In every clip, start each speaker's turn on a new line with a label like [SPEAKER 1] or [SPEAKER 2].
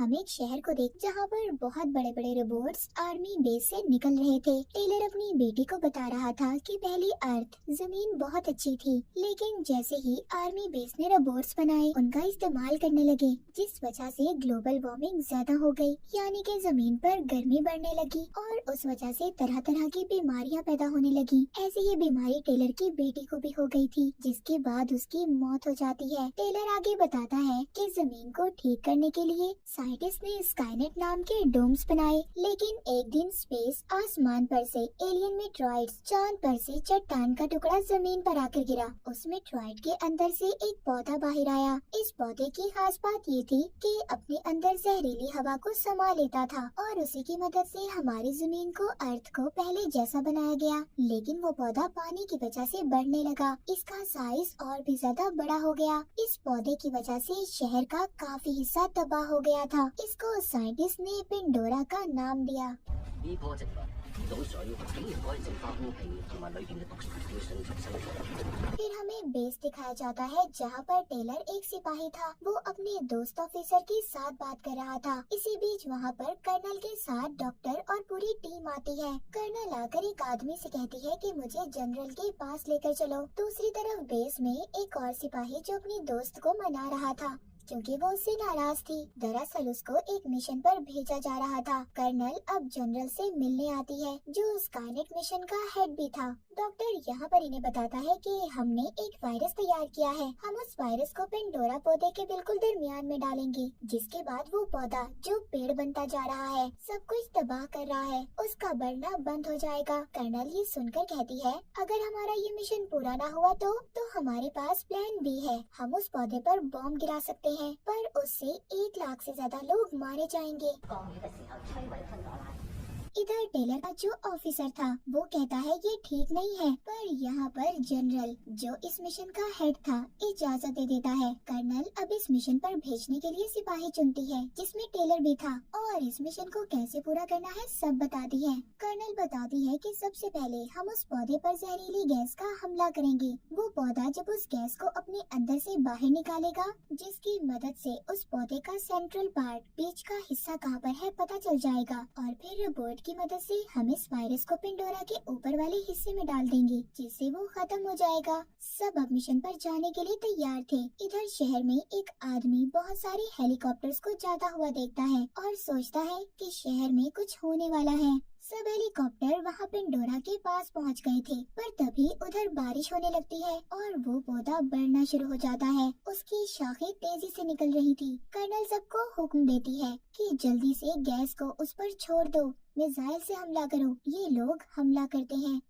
[SPEAKER 1] हम एक शहर को देख जहाँ पर बहुत बड़े बड़े रोबोट्स आर्मी बेस से निकल रहे थे। टेलर अपनी बेटी को बता रहा था कि पहली अर्थ जमीन बहुत अच्छी थी, लेकिन जैसे ही आर्मी बेस ने रोबोट्स बनाए उनका इस्तेमाल करने लगे, जिस वजह से ग्लोबल वार्मिंग ज्यादा हो गई, यानी कि जमीन पर गर्मी बढ़ने लगी और उस वजह से तरह तरह की बीमारियां पैदा होने लगी। ऐसी ही बीमारी टेलर की बेटी को भी हो गई थी, जिसके बाद उसकी मौत हो जाती है। टेलर आगे बताता है कि जमीन को ठीक करने के लिए साइंटिस्ट ने स्काईनेट नाम के डोम्स बनाए, लेकिन एक दिन स्पेस आसमान पर से एलियन मेट्रॉइड्स चांद पर से चट्टान का टुकड़ा जमीन पर आकर गिरा। उस मेट्रॉइड के अंदर से एक पौधा बाहर आया। इस पौधे की खास बात ये थी कि अपने अंदर जहरीली हवा को समा लेता था और उसी की मदद से हमारी जमीन को अर्थ को पहले जैसा बनाया गया। लेकिन वो पौधा पानी की वजह से बढ़ने लगा, इसका साइज और भी ज्यादा बड़ा हो गया। इस पौधे की वजह से शहर का काफी हिस्सा तबाह हो गया था। इसको साइंटिस्ट ने पेंडोरा का नाम दिया। फिर हमें बेस दिखाया जाता है जहाँ पर टेलर एक सिपाही था। वो अपने दोस्त ऑफिसर के साथ बात कर रहा था। इसी बीच वहाँ पर कर्नल के साथ डॉक्टर और पूरी टीम आती है। कर्नल आकर एक आदमी से कहती है कि मुझे जनरल के पास लेकर चलो। दूसरी तरफ बेस में एक और सिपाही जो अपने दोस्त को मना रहा था क्योंकि वो उससे नाराज थी। दरअसल उसको एक मिशन पर भेजा जा रहा था। कर्नल अब जनरल से मिलने आती है, जो स्काईनेट मिशन का हेड भी था। डॉक्टर यहाँ पर इन्हें बताता है कि हमने एक वायरस तैयार किया है। हम उस वायरस को पेंडोरा पौधे के बिल्कुल दरमियान में डालेंगे, जिसके बाद वो पौधा जो पेड़ बनता जा रहा है, सब कुछ तबाह कर रहा है, उसका बढ़ना बंद हो जाएगा। कर्नल ये सुनकर कहती है, अगर हमारा ये मिशन पूरा ना हुआ तो हमारे पास प्लान बी है। हम उस पौधे पर बॉम्ब गिरा सकते हैं, पर उससे 1 लाख से ज्यादा लोग मारे जाएंगे। इधर टेलर का जो ऑफिसर था वो कहता है ये ठीक नहीं है, पर यहाँ पर जनरल जो इस मिशन का हेड था इजाजत दे देता है। कर्नल अब इस मिशन पर भेजने के लिए सिपाही चुनती है, जिसमें टेलर भी था, और इस मिशन को कैसे पूरा करना है सब बताती है। कर्नल बताती है कि सबसे पहले हम उस पौधे पर जहरीली गैस का हमला करेंगे। वो पौधा जब उस गैस को अपने अंदर से बाहर निकालेगा, जिसकी मदद से उस पौधे का सेंट्रल पार्ट, बीच का हिस्सा कहाँ पर है पता चल जाएगा, और फिर रोबोट की मदद से हम इस वायरस को पेंडोरा के ऊपर वाले हिस्से में डाल देंगे, जिससे वो खत्म हो जाएगा। सब अब मिशन पर जाने के लिए तैयार थे। इधर शहर में एक आदमी बहुत सारे हेलीकॉप्टर्स को जाता हुआ देखता है और सोचता है कि शहर में कुछ होने वाला है। सब हेलीकॉप्टर वहाँ पेंडोरा के पास पहुँच गए थे, पर तभी उधर बारिश होने लगती है और वो पौधा बढ़ना शुरू हो जाता है। उसकी शाखें तेजी से निकल रही थी। कर्नल सबको हुक्म देती है कि जल्दी से गैस को उस पर छोड़ दो, मिसाइल से हमला करो। ये लोग हमला करते हैं,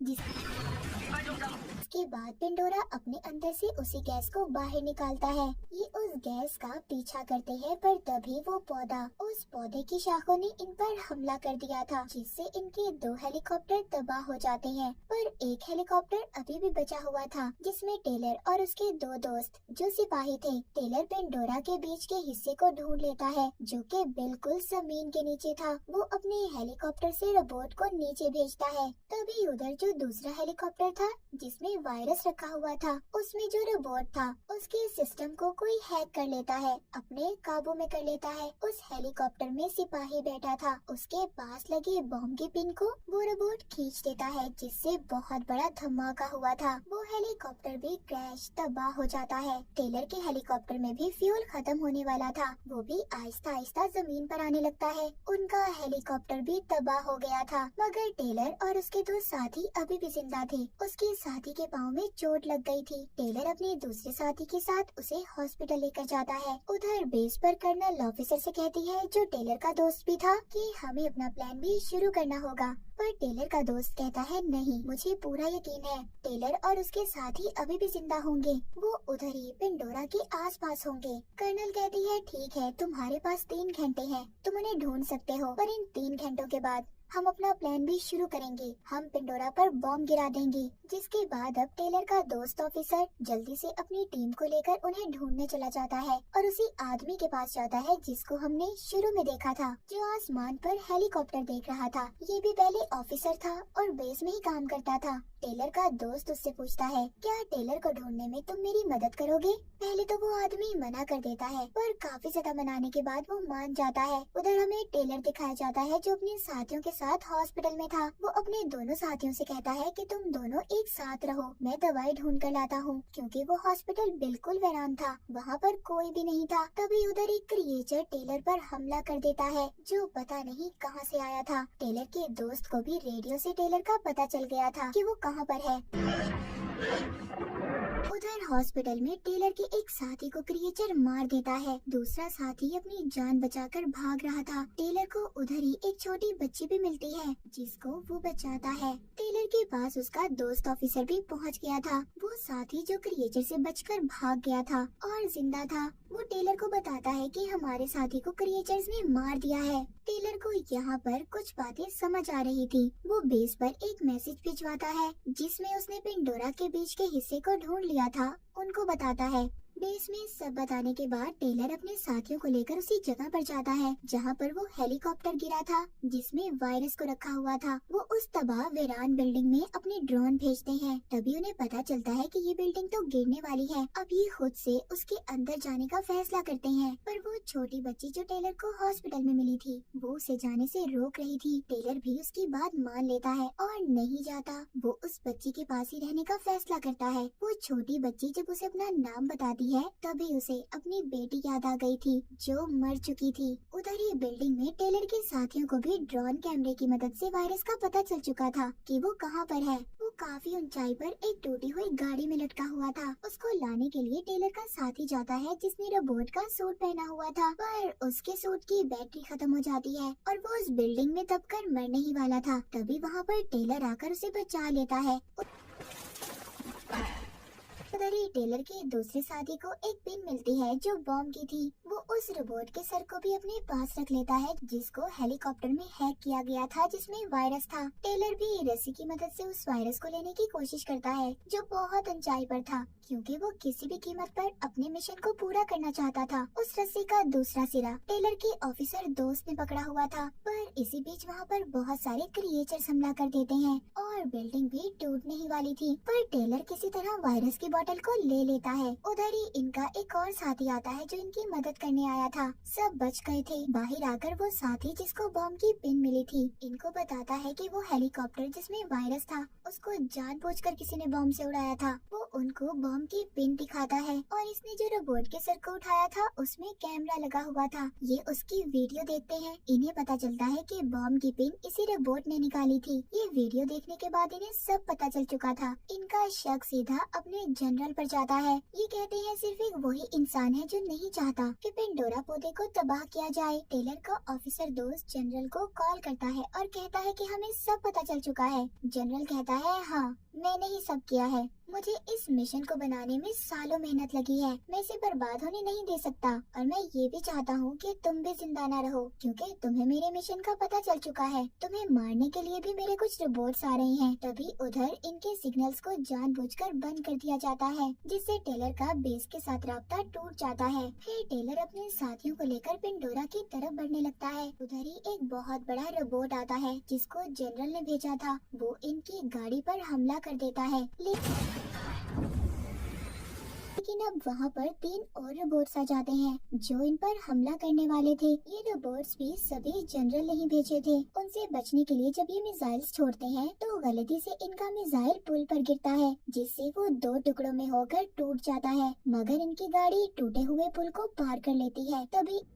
[SPEAKER 1] इसके बाद पेंडोरा अपने अंदर से उसी गैस को बाहर निकालता है। ये उस गैस का पीछा करते हैं, पर तभी वो पौधा, उस पौधे की शाखों ने इन पर हमला कर दिया था, जिससे इनके 2 हेलीकॉप्टर तबाह हो जाते हैं। पर एक हेलीकॉप्टर अभी भी बचा हुआ था, जिसमें टेलर और उसके 2 दोस्त जो सिपाही थे। टेलर पेंडोरा के बीच के हिस्से को ढूंढ लेता है, जो कि बिल्कुल जमीन के नीचे था। वो अपने हेलीकॉप्टर से रोबोट को नीचे भेजता है। तभी उधर जो दूसरा हेलीकॉप्टर था, जिसमें वायरस रखा हुआ था, उसमें जो रोबोट था उसके सिस्टम को कोई हैक कर लेता है, अपने काबू में कर लेता है। उस हेलीकॉप्टर में सिपाही बैठा था, उसके पास लगे बॉम्ब के पिन को वो रोबोट खींच देता है, जिससे बहुत बड़ा धमाका हुआ था। वो हेलीकॉप्टर भी क्रैश तबाह हो जाता है। टेलर के हेलीकॉप्टर में भी फ्यूल खत्म होने वाला था, वो भी आहिस्ता आहिस्ता जमीन पर आने लगता है। उनका हेलीकॉप्टर भी तबाह हो गया था, मगर टेलर और उसके 2 साथी अभी भी जिंदा थे। उसके साथी के पाँव में चोट लग गई थी। टेलर अपने दूसरे साथी के साथ उसे हॉस्पिटल लेकर जाता है। उधर बेस पर कर्नल ऑफिसर से कहती है, जो टेलर का दोस्त भी था, कि हमें अपना प्लान भी शुरू करना होगा। पर टेलर का दोस्त कहता है, नहीं, मुझे पूरा यकीन है टेलर और उसके साथी अभी भी जिंदा होंगे, वो उधर ही पेंडोरा के आसपास होंगे। कर्नल कहती है, ठीक है, तुम्हारे पास 3 घंटे हैं, तुम उन्हें ढूंढ सकते हो, पर इन 3 घंटों के बाद हम अपना प्लान भी शुरू करेंगे। हम पेंडोरा पर बॉम्ब गिरा देंगे। जिसके बाद अब टेलर का दोस्त ऑफिसर जल्दी से अपनी टीम को लेकर उन्हें ढूंढने चला जाता है और उसी आदमी के पास जाता है जिसको हमने शुरू में देखा था, जो आसमान पर हेलीकॉप्टर देख रहा था। ये भी पहले ऑफिसर था और बेस में ही काम करता था। टेलर का दोस्त उससे पूछता है, क्या टेलर को ढूंढने में तुम मेरी मदद करोगे? पहले तो वो आदमी मना कर देता है, पर काफी ज्यादा मनाने के बाद वो मान जाता है। उधर हमें टेलर दिखाया जाता है जो अपने साथियों के साथ हॉस्पिटल में था। वो अपने दोनों साथियों से कहता है कि तुम दोनों एक साथ रहो, मैं दवाई ढूंढ कर लाता हूँ, क्योंकि वो हॉस्पिटल बिल्कुल वीरान था, वहाँ पर कोई भी नहीं था। तभी उधर एक क्रिएचर टेलर पर हमला कर देता है, जो पता नहीं कहाँ से आया था। टेलर के दोस्त को भी रेडियो से टेलर का पता चल गया था कि वो कहाँ पर है। उधर हॉस्पिटल में टेलर के एक साथी को क्रिएचर मार देता है। दूसरा साथी अपनी जान बचाकर भाग रहा था। टेलर को उधर ही एक छोटी बच्ची भी मिलती है, जिसको वो बचाता है। टेलर के पास उसका दोस्त ऑफिसर भी पहुंच गया था। वो साथी जो क्रिएचर से बचकर भाग गया था और जिंदा था, वो टेलर को बताता है कि हमारे साथी को क्रिएचर्स ने मार दिया है। टेलर को यहाँ पर कुछ बातें समझ आ रही थी। वो बेस पर एक मैसेज भिजवाता है, जिसमें उसने पेंडोरा के बीच के हिस्से को ढूंढ लिया था, उनको बताता है। बेस में सब बताने के बाद टेलर अपने साथियों को लेकर उसी जगह पर जाता है जहाँ पर वो हेलीकॉप्टर गिरा था, जिसमें वायरस को रखा हुआ था। वो उस तबाह वीरान बिल्डिंग में अपने ड्रोन भेजते हैं। तभी उन्हें पता चलता है कि ये बिल्डिंग तो गिरने वाली है। अब ये खुद से उसके अंदर जाने का फैसला करते हैं, पर वो छोटी बच्ची जो टेलर को हॉस्पिटल में मिली थी, वो उसे जाने से रोक रही थी। टेलर भी उसकी बात मान लेता है और नहीं जाता। वो उस बच्ची के पास ही रहने का फैसला करता है। वो छोटी बच्ची जब उसे अपना नाम बताती है, तभी उसे अपनी बेटी याद आ गई थी, जो मर चुकी थी। उधर ही बिल्डिंग में टेलर के साथियों को भी ड्रोन कैमरे की मदद से वायरस का पता चल चुका था कि वो कहाँ पर है। वो काफी ऊंचाई पर एक टूटी हुई गाड़ी में लटका हुआ था। उसको लाने के लिए टेलर का साथी जाता है, जिसने रोबोट का सूट पहना हुआ था, पर उसके सूट की बैटरी खत्म हो जाती है और वो उस बिल्डिंग में दबकर मरने ही वाला था। तभी वहाँ पर टेलर आकर उसे बचा लेता है। उधर ही टेलर के दूसरे साथी को एक पिन मिलती है जो बॉम्ब की थी। वो उस रोबोट के सर को भी अपने पास रख लेता है, जिसको हेलीकॉप्टर में हैक किया गया था, जिसमें वायरस था। टेलर भी रस्सी की मदद से उस वायरस को लेने की कोशिश करता है, जो बहुत ऊंचाई पर था, क्योंकि वो किसी भी कीमत पर अपने मिशन को पूरा करना चाहता था। उस रस्सी का दूसरा सिरा टेलर के ऑफिसर दोस्त ने पकड़ा हुआ था, पर इसी बीच वहाँ पर बहुत सारे क्रिएचर्स हमला कर देते हैं और बिल्डिंग भी टूटने ही वाली थी, पर टेलर किसी तरह वायरस की बोतल को ले लेता है। उधर ही इनका एक और साथी आता है जो इनकी मदद करने आया था। सब बच गए थे। बाहर आकर वो साथी जिसको बॉम्ब की पिन मिली थी, इनको बताता है कि वो हेलीकॉप्टर जिसमें वायरस था, उसको जानबूझकर किसी ने बॉम्ब से उड़ाया था। वो उनको बॉम्ब की पिन दिखाता है और इसने जो रोबोट के सर को उठाया था, उसमें कैमरा लगा हुआ था। ये उसकी वीडियो देखते हैं। इन्हें पता चलता है कि बॉम्ब की पिन इसी रोबोट ने निकाली थी। ये वीडियो देखने के बाद इन्हें सब पता चल चुका था। इनका शक सीधा अपने जनरल पर जाता है। ये कहते हैं सिर्फ एक वही इंसान है जो नहीं चाहता कि पेंडोरा पौधे को तबाह किया जाए। टेलर का ऑफिसर दोस्त जनरल को कॉल करता है और कहता है कि हमें सब पता चल चुका है। जनरल कहता है, हाँ मैंने ही सब किया है। मुझे इस मिशन को बनाने में सालों मेहनत लगी है। मैं इसे बर्बाद होने नहीं दे सकता और मैं ये भी चाहता हूँ कि तुम भी जिंदा न रहो, क्योंकि तुम्हें मेरे मिशन का पता चल चुका है। तुम्हें मारने के लिए भी मेरे कुछ रोबोट्स आ रहे हैं। तभी उधर इनके सिग्नल्स को जानबूझकर बंद कर दिया जाता है, जिससे टेलर का बेस के साथ राब्ता टूट जाता है। फिर टेलर अपने साथियों को लेकर पेंडोरा की तरफ बढ़ने लगता है। उधर ही एक बहुत बड़ा रोबोट आता है, जिसको जनरल ने भेजा था। वो इनकी गाड़ी पर हमला कर देता है, लेकिन अब वहाँ पर 3 और रोबोट्स आ जाते हैं जो इन पर हमला करने वाले थे। ये रोबोट्स भी सभी जनरल नहीं भेजे थे। उनसे बचने के लिए जब ये मिसाइल्स छोड़ते हैं तो गलती से इनका मिसाइल पुल पर गिरता है, जिससे वो 2 टुकड़ों में होकर टूट जाता है, मगर इनकी गाड़ी टूटे हुए पुल को पार कर लेती है। तभी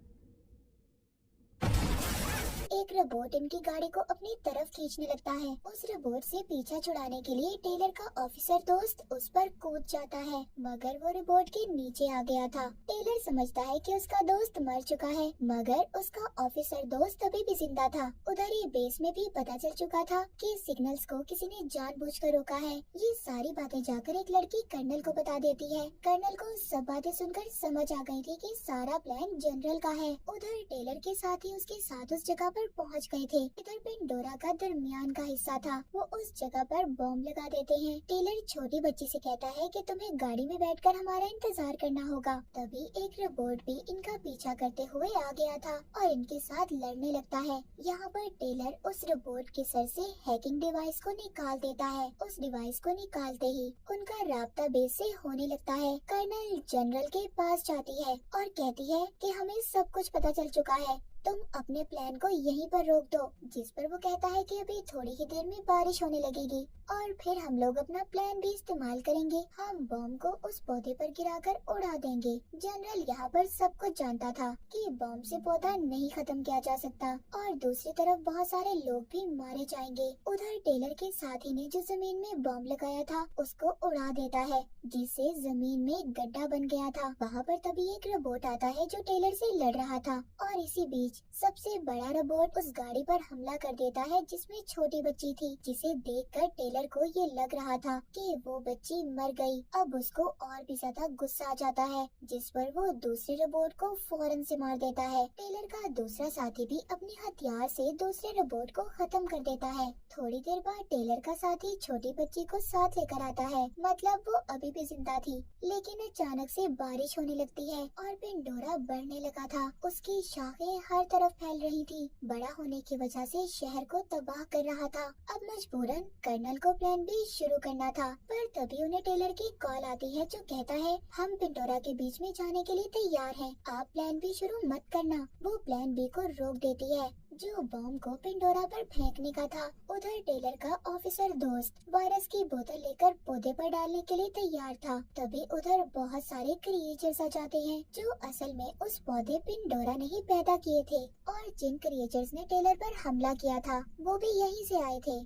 [SPEAKER 1] एक रोबोट इनकी गाड़ी को अपनी तरफ खींचने लगता है। उस रोबोट से पीछा छुड़ाने के लिए टेलर का ऑफिसर दोस्त उस पर कूद जाता है, मगर वो रोबोट के नीचे आ गया था। टेलर समझता है कि उसका दोस्त मर चुका है, मगर उसका ऑफिसर दोस्त अभी भी जिंदा था। उधर ही बेस में भी पता चल चुका था कि सिग्नल्स को किसी ने जानबूझकर रोका है। ये सारी बातें जाकर एक लड़की कर्नल को बता देती है। कर्नल को सब बातें सुनकर समझ आ गई थी कि सारा प्लान जनरल का है। उधर टेलर के साथ ही उसके साथ उस जगह पर पहुंच गए थे। इधर पेंडोरा का दरमियान का हिस्सा था, वो उस जगह पर बॉम्ब लगा देते हैं। टेलर छोटी बच्ची से कहता है कि तुम्हें गाड़ी में बैठकर हमारा इंतजार करना होगा। तभी एक रोबोट भी इनका पीछा करते हुए आ गया था और इनके साथ लड़ने लगता है। यहाँ पर टेलर उस रोबोट के सर से हैकिंग डिवाइस को निकाल देता है। उस डिवाइस को निकालते ही उनका राब्ता बेस से होने लगता है। कर्नल जनरल के पास जाती है और कहती है कि हमें सब कुछ पता चल चुका है, तुम अपने प्लान को यहीं पर रोक दो। जिस पर वो कहता है कि अभी थोड़ी ही देर में बारिश होने लगेगी और फिर हम लोग अपना प्लान भी इस्तेमाल करेंगे। हम बॉम्ब को उस पौधे पर गिराकर उड़ा देंगे। जनरल यहाँ पर सब कुछ जानता था कि बॉम्ब से पौधा नहीं खत्म किया जा सकता और दूसरी तरफ बहुत सारे लोग भी मारे जाएंगे। उधर टेलर के साथी ने जो जमीन में बॉम्ब लगाया था उसको उड़ा देता है, जिससे जमीन में एक गड्ढा बन गया था। वहाँ पर तभी एक रोबोट आता है जो टेलर से लड़ रहा था और इसी बीच सबसे बड़ा रोबोट उस गाड़ी पर हमला कर देता है जिसमें छोटी बच्ची थी, जिसे देखकर टेलर को ये लग रहा था कि वो बच्ची मर गई। अब उसको और भी ज्यादा गुस्सा आ जाता है, जिस पर वो दूसरे रोबोट को फौरन से मार देता है। टेलर का दूसरा साथी भी अपने हथियार से दूसरे रोबोट को खत्म कर देता है। थोड़ी देर बाद टेलर का साथी छोटी बच्ची को साथ लेकर आता है, मतलब वो अभी भी जिंदा थी। लेकिन अचानक से बारिश होने लगती है और पेंडोरा बढ़ने लगा था। उसकी शाखें हर तरफ फैल रही थी। बड़ा होने की वजह से शहर को तबाह कर रहा था। अब मजबूरन कर्नल को प्लान बी शुरू करना था, पर तभी उन्हें टेलर की कॉल आती है जो कहता है हम पेंडोरा के बीच में जाने के लिए तैयार हैं, आप प्लान बी शुरू मत करना। वो प्लान बी को रोक देती है जो बॉम्ब को पेंडोरा पर फेंकने का था। उधर टेलर का ऑफिसर दोस्त वायरस की बोतल लेकर पौधे पर डालने के लिए तैयार था। तभी उधर बहुत सारे क्रिएचर्स आ जाते हैं जो असल में उस पौधे पेंडोरा ने ही पैदा किए थे और जिन क्रिएचर्स ने टेलर पर हमला किया था वो भी यहीं से आए थे।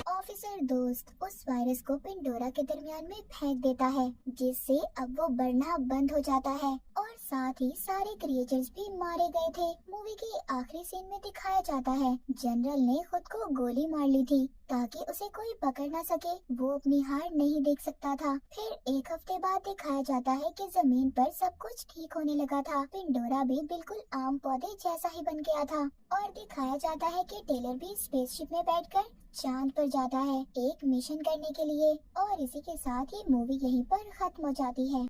[SPEAKER 1] ऑफिसर दोस्त उस वायरस को पेंडोरा के दरमियान में फेंक देता है, जिससे अब वो बढ़ना बंद हो जाता है और साथ ही सारे क्रिएचर्स भी मारे गए थे। मूवी के आखिरी सीन में दिखाया जाता है जनरल ने खुद को गोली मार ली थी ताकि उसे कोई पकड़ ना सके। वो अपनी हार नहीं देख सकता था। फिर एक हफ्ते बाद दिखाया जाता है कि जमीन पर सब कुछ ठीक होने लगा था। पेंडोरा भी बिल्कुल आम पौधे जैसा ही बन गया था और दिखाया जाता है कि टेलर भी स्पेसशिप में बैठकर चांद पर जाता है एक मिशन करने के लिए। और इसी के साथ ही मूवी यहीं पर खत्म हो जाती है।